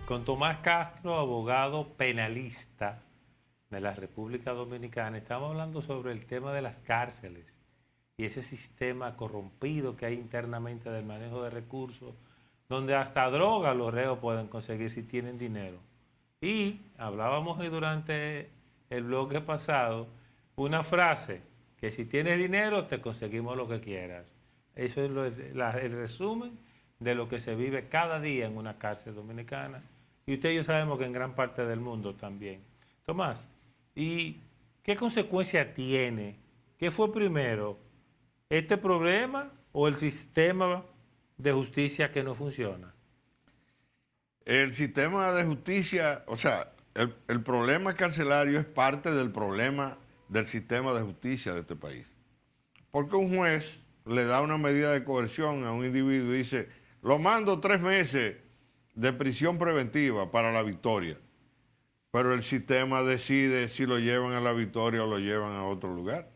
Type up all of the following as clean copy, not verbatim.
con Tomás Castro, abogado penalista de la República Dominicana. Estamos hablando sobre el tema de las cárceles y ese sistema corrompido que hay internamente del manejo de recursos, donde hasta droga los reos pueden conseguir si tienen dinero. Y hablábamos durante el bloque pasado una frase, que si tienes dinero te conseguimos lo que quieras. Eso es el resumen de lo que se vive cada día en una cárcel dominicana. Y usted y yo sabemos que en gran parte del mundo también. Tomás, ¿y qué consecuencia tiene? ¿Qué fue primero? ¿Este problema o el sistema de justicia que no funciona? El sistema de justicia, o sea, el problema carcelario es parte del problema del sistema de justicia de este país. Porque un juez le da una medida de coerción a un individuo y dice, lo mando 3 meses de prisión preventiva para La Victoria. Pero el sistema decide si lo llevan a La Victoria o lo llevan a otro lugar.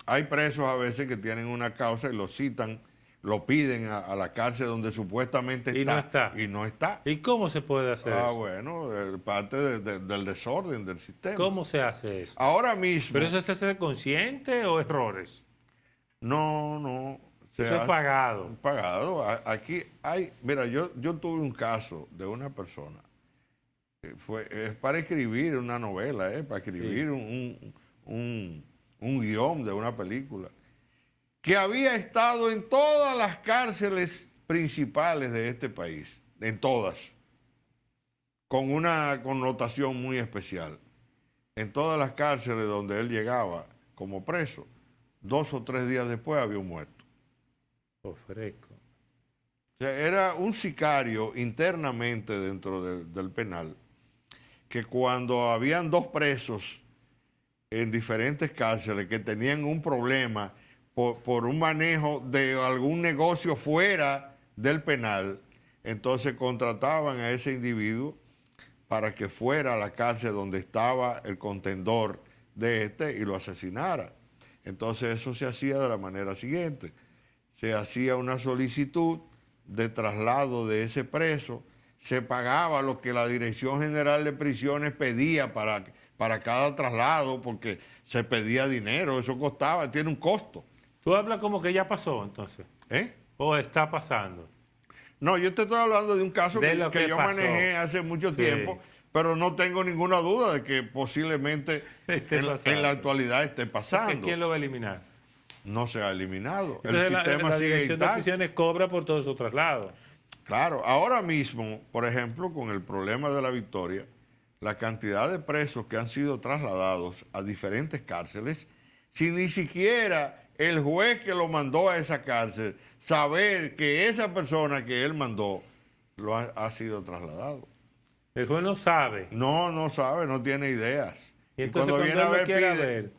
Hay presos a veces que tienen una causa y lo citan, lo piden a la cárcel donde supuestamente está. Y no está. Y no está. ¿Y cómo se puede hacer eso? Bueno, parte del desorden del sistema. ¿Cómo se hace eso? Ahora mismo... ¿Pero eso se hace consciente o errores? No. Eso es pagado. Pagado. Aquí hay... Mira, yo tuve un caso de una persona. Es para escribir una novela, para escribir un guión de una película, que había estado en todas las cárceles principales de este país, en todas, con una connotación muy especial. En todas las cárceles donde él llegaba como preso, 2 o 3 días después había muerto. Ofrezco. O sea, era un sicario internamente dentro del penal, que cuando habían 2 presos en diferentes cárceles que tenían un problema por un manejo de algún negocio fuera del penal, entonces contrataban a ese individuo para que fuera a la cárcel donde estaba el contendor de y lo asesinara. Entonces eso se hacía de la manera siguiente. Se hacía una solicitud de traslado de ese preso, se pagaba lo que la Dirección General de Prisiones pedía para cada traslado, porque se pedía dinero, eso costaba, tiene un costo. ¿Tú hablas como que ya pasó entonces? ¿O está pasando? No, yo te estoy hablando de un caso que yo manejé hace mucho tiempo, pero no tengo ninguna duda de que posiblemente en la actualidad esté pasando. ¿Porque quién lo va a eliminar? No se ha eliminado. Entonces, el sistema la sigue Dirección de intacto. Prisiones cobra por todos esos traslados. Claro, ahora mismo, por ejemplo, con el problema de La Victoria, la cantidad de presos que han sido trasladados a diferentes cárceles, sin ni siquiera el juez que lo mandó a esa cárcel saber que esa persona que él mandó ha sido trasladado. El juez no sabe. No sabe, no tiene ideas. Y entonces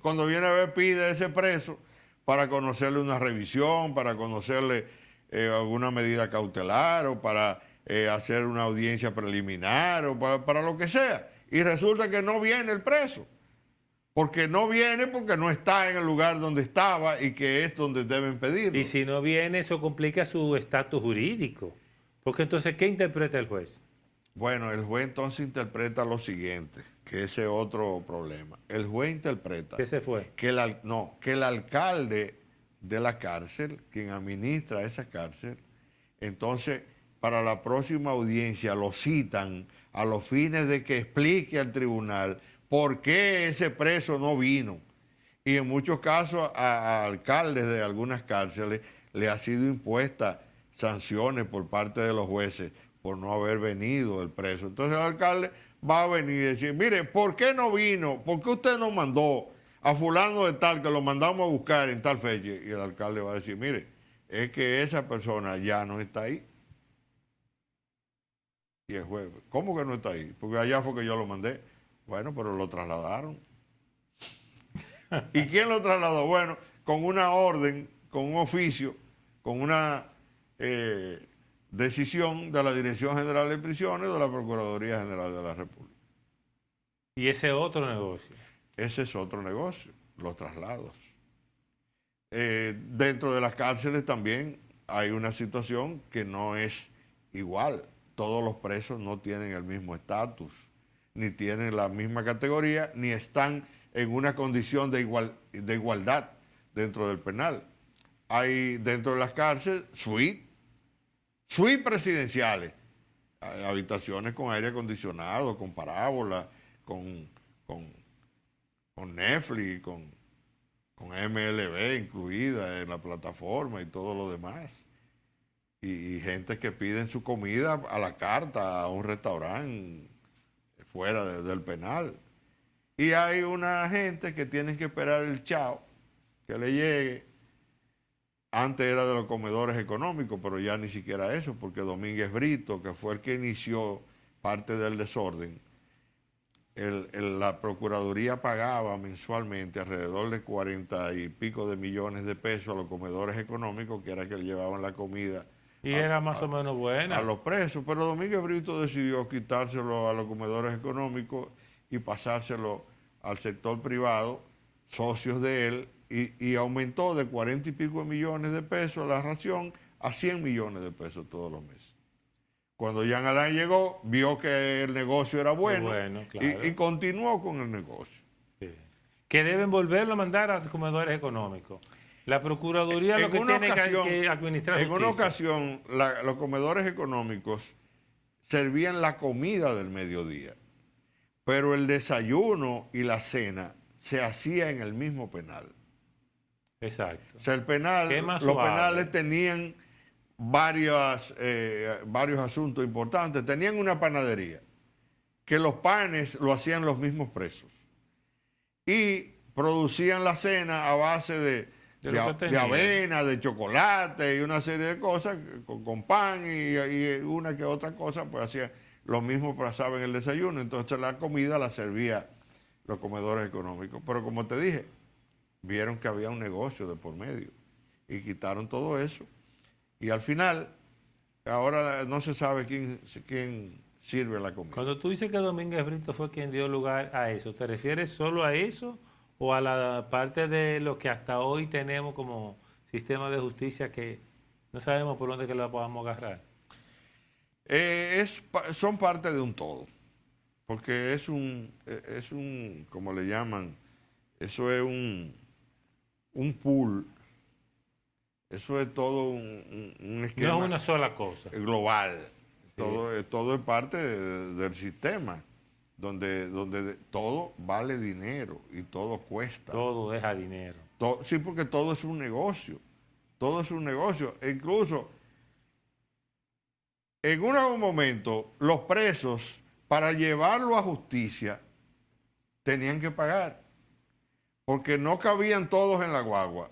cuando viene a ver, pide a ese preso para conocerle una revisión, para conocerle alguna medida cautelar o para hacer una audiencia preliminar o para lo que sea. Y resulta que no viene el preso. Porque no viene porque no está en el lugar donde estaba y que es donde deben pedirlo. Y si no viene, eso complica su estatus jurídico. Porque entonces, ¿qué interpreta el juez? Bueno, el juez entonces interpreta lo siguiente, que ese es otro problema. El juez interpreta... ¿Qué se fue? Que el alcalde de la cárcel, quien administra esa cárcel, entonces para la próxima audiencia lo citan a los fines de que explique al tribunal por qué ese preso no vino. Y en muchos casos a alcaldes de algunas cárceles le ha sido impuesta sanciones por parte de los jueces por no haber venido el preso. Entonces el alcalde va a venir y decir, mire, ¿por qué no vino? ¿Por qué usted no mandó a fulano de tal que lo mandamos a buscar en tal fecha? Y el alcalde va a decir, mire, es que esa persona ya no está ahí. Y el juez, ¿cómo que no está ahí? Porque allá fue que yo lo mandé. Bueno, pero lo trasladaron. ¿Y quién lo trasladó? Bueno, con una orden, con un oficio, con una decisión de la Dirección General de Prisiones de la Procuraduría General de la República. ¿Y ese otro negocio? Ese es otro negocio, los traslados. Dentro de las cárceles también hay una situación que no es igual, todos los presos no tienen el mismo estatus, ni tienen la misma categoría, ni están en una condición de igualdad dentro del penal. Hay dentro de las cárceles suites presidenciales, habitaciones con aire acondicionado, con parábola, con Netflix, con MLB incluida en la plataforma y todo lo demás. Y gente que piden su comida a la carta a un restaurante fuera del penal. Y hay una gente que tiene que esperar el chao, que le llegue. Antes era de los comedores económicos, pero ya ni siquiera eso, porque Domínguez Brito, que fue el que inició parte del desorden, la Procuraduría pagaba mensualmente alrededor de 40 y pico de millones de pesos a los comedores económicos, que era que le llevaban la comida. Y era más o menos buena. A los presos, pero Domínguez Brito decidió quitárselo a los comedores económicos y pasárselo al sector privado, socios de él, y aumentó de 40 y pico de millones de pesos la ración a 100 millones de pesos todos los meses. Cuando Jean Alain llegó, vio que el negocio era bueno, claro. y continuó con el negocio. Sí. Que deben volverlo a mandar a comedores económicos. La Procuraduría lo que tiene que administrar en justicia. una ocasión, los comedores económicos servían la comida del mediodía, pero el desayuno y la cena se hacía en el mismo penal. Exacto. O sea, los penales tenían varios asuntos importantes. Tenían una panadería, que los panes lo hacían los mismos presos. Y producían la cena a base de avena, de chocolate y una serie de cosas, con pan y una que otra cosa, pues hacían lo mismo, pasaban el desayuno. Entonces la comida la servía los comedores económicos. Pero como te dije, vieron que había un negocio de por medio y quitaron todo eso. Y al final, ahora no se sabe quién sirve la comida. Cuando tú dices que Domínguez Brito fue quien dio lugar a eso, ¿te refieres solo a eso o a la parte de lo que hasta hoy tenemos como sistema de justicia que no sabemos por dónde que la podamos agarrar? Son parte de un todo, porque es un, como le llaman, eso es un pool. Eso es todo un esquema. No es una sola cosa. Global. Sí. Todo es parte del sistema, donde todo vale dinero y todo cuesta. Todo deja dinero. Sí, porque todo es un negocio. Todo es un negocio. E incluso, en un momento, los presos, para llevarlo a justicia, tenían que pagar. Porque no cabían todos en la guagua.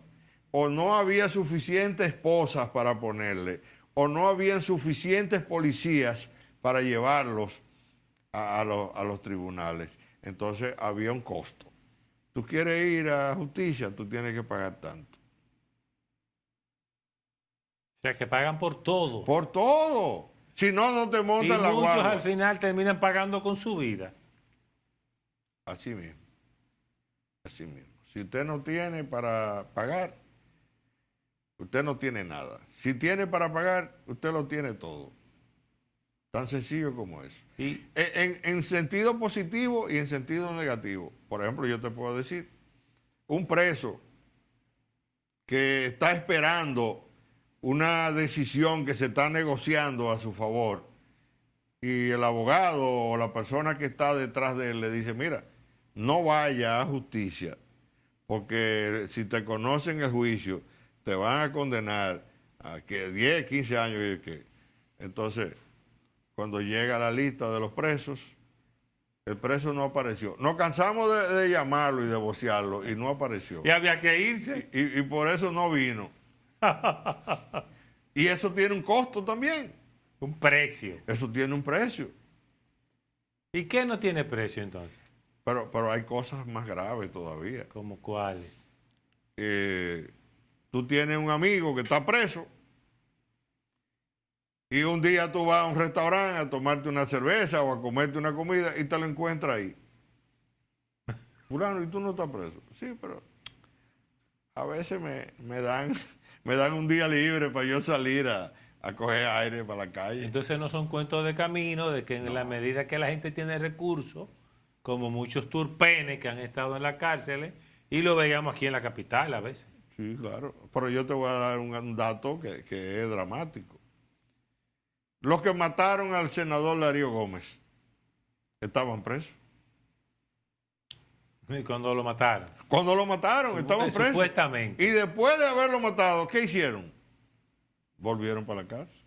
O no había suficientes esposas para ponerle, o no habían suficientes policías para llevarlos a los tribunales. Entonces había un costo. Tú quieres ir a justicia, tú tienes que pagar tanto. O sea, que pagan por todo. Por todo. Si no, no te montan la guagua. Y muchos al final terminan pagando con su vida. Así mismo. Así mismo. Si usted no tiene para pagar, usted no tiene nada. Si tiene para pagar, usted lo tiene todo. Tan sencillo como eso. En sentido positivo y en sentido negativo. Por ejemplo, yo te puedo decir, un preso que está esperando una decisión que se está negociando a su favor y el abogado o la persona que está detrás de él le dice, mira, no vaya a justicia porque si te conocen el juicio te van a condenar a que 10, 15 años. Y que. Entonces, cuando llega la lista de los presos, el preso no apareció. Nos cansamos de llamarlo y de vocearlo y no apareció. Y había que irse. Y por eso no vino. Y eso tiene un costo también. Un precio. Eso tiene un precio. ¿Y qué no tiene precio entonces? Pero hay cosas más graves todavía. ¿Cómo cuáles? Tú tienes un amigo que está preso y un día tú vas a un restaurante a tomarte una cerveza o a comerte una comida y te lo encuentras ahí. Fulano, ¿y tú no estás preso? Sí, pero a veces me dan un día libre para yo salir a a coger aire para la calle. Entonces no son cuentos de camino, de que en la medida que la gente tiene recursos, como muchos turpenes que han estado en las cárceles, y lo veíamos aquí en la capital a veces. Sí, claro. Pero yo te voy a dar un dato que es dramático. Los que mataron al senador Darío Gómez estaban presos. Y cuando lo mataron. Cuando lo mataron, estaban presos. Supuestamente. Y después de haberlo matado, ¿qué hicieron? Volvieron para la cárcel.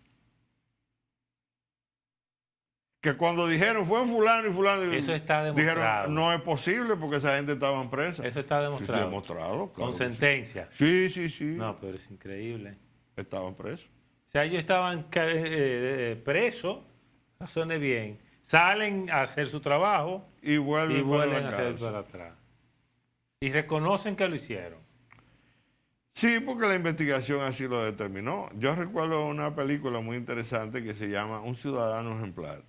Que cuando dijeron, fue un fulano y fulano, Eso está demostrado. dijeron, no es posible porque esa gente estaba presa. Eso está demostrado. Sí, demostrado, claro. Con sentencia. Sí, sí, sí. No, pero es increíble. Estaban presos. O sea, ellos estaban presos, razones bien, salen a hacer su trabajo Y vuelven, para la a hacer cárcel. para atrás. Y reconocen que lo hicieron. Sí, porque la investigación así lo determinó. Yo recuerdo una película muy interesante que se llama Un ciudadano ejemplar,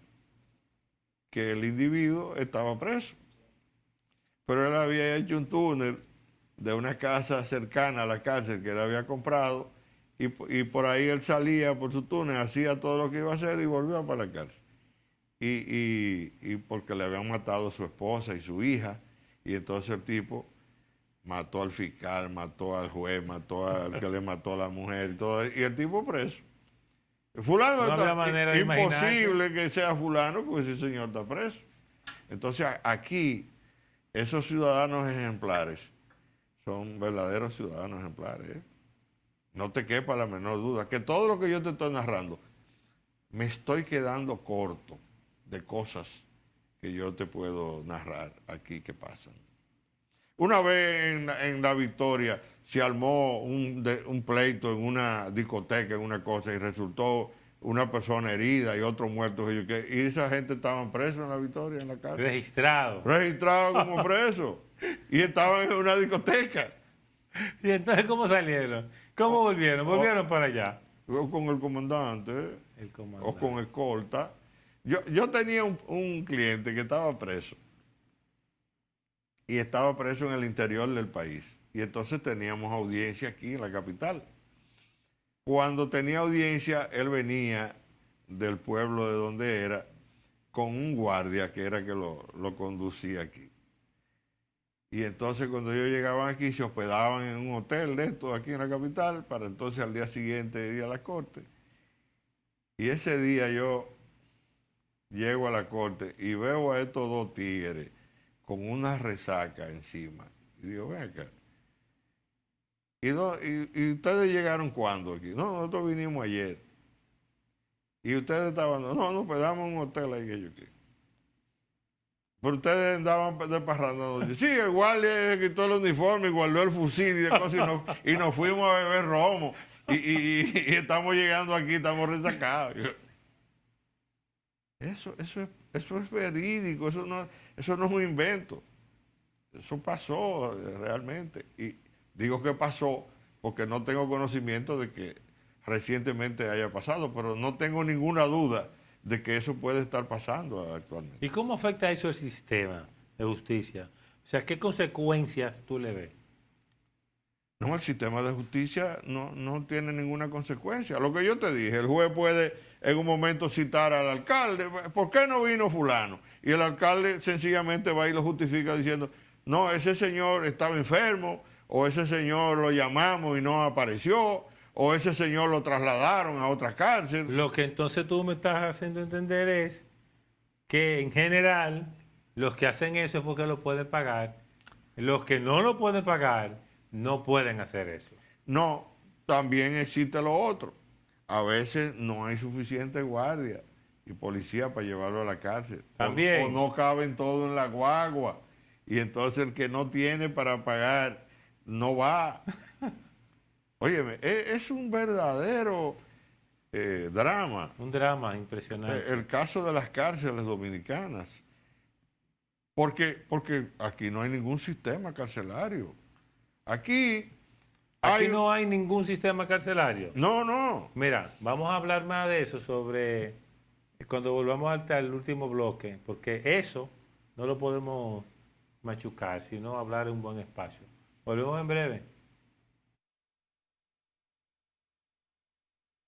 que el individuo estaba preso, pero él había hecho un túnel de una casa cercana a la cárcel que él había comprado y por ahí él salía por su túnel, hacía todo lo que iba a hacer y volvía para la cárcel. Y porque le habían matado a su esposa y su hija, y entonces el tipo mató al fiscal, mató al juez, mató al que le mató a la mujer y todo, y el tipo preso. Fulano No había está manera de imposible que sea fulano porque ese señor está preso. Entonces aquí esos ciudadanos ejemplares son verdaderos ciudadanos ejemplares. No te quepa la menor duda que todo lo que yo te estoy narrando me estoy quedando corto de cosas que yo te puedo narrar aquí que pasan. Una vez en La Victoria se armó un pleito en una discoteca, en una cosa, y resultó una persona herida y otro muerto. Y esa gente estaban presos en La Victoria, en la cárcel. Registrado. Registrados como presos. Y estaban en una discoteca. ¿Y entonces cómo salieron? ¿Cómo volvieron? ¿Volvieron para allá? O con el comandante. El comandante. O con escolta. Yo tenía un cliente que estaba preso. Y estaba preso en el interior del país. Y entonces teníamos audiencia aquí en la capital. Cuando tenía audiencia, él venía del pueblo de donde era con un guardia que era que lo conducía aquí. Y entonces cuando ellos llegaban aquí se hospedaban en un hotel de estos aquí en la capital para entonces al día siguiente ir a la corte. Y ese día yo llego a la corte y veo a estos dos tigres con una resaca encima. Y digo, ven acá. ¿Y ustedes llegaron cuándo aquí? No, nosotros vinimos ayer. Y ustedes estaban, no, pues damos un hotel ahí que yo quiero. Pero ustedes andaban de parranda. Sí, el guardia quitó el uniforme y guardó el fusil y de cosas y nos fuimos a beber romo. Y estamos llegando aquí, estamos resacados. Eso es verídico, eso no es un invento. Eso pasó realmente. Y digo que pasó porque no tengo conocimiento de que recientemente haya pasado, pero no tengo ninguna duda de que eso puede estar pasando actualmente. ¿Y cómo afecta eso el sistema de justicia? O sea, ¿qué consecuencias tú le ves? No, el sistema de justicia no tiene ninguna consecuencia. Lo que yo te dije, el juez puede en un momento citar al alcalde, ¿por qué no vino fulano? Y el alcalde sencillamente va y lo justifica diciendo, no, ese señor estaba enfermo, o ese señor lo llamamos y no apareció, o ese señor lo trasladaron a otra cárcel. Lo que entonces tú me estás haciendo entender es que en general los que hacen eso es porque lo pueden pagar. Los que no lo pueden pagar no pueden hacer eso. No, también existe lo otro. A veces no hay suficiente guardia y policía para llevarlo a la cárcel. También. O no caben todo en la guagua. Y entonces el que no tiene para pagar no va. Óyeme, es un verdadero drama. Un drama impresionante. El caso de las cárceles dominicanas. Porque aquí no hay ningún sistema carcelario. Aquí no hay ningún sistema carcelario. No. Mira, vamos a hablar más de eso cuando volvamos al último bloque, porque eso no lo podemos machucar, sino hablar en un buen espacio. Volvemos en breve.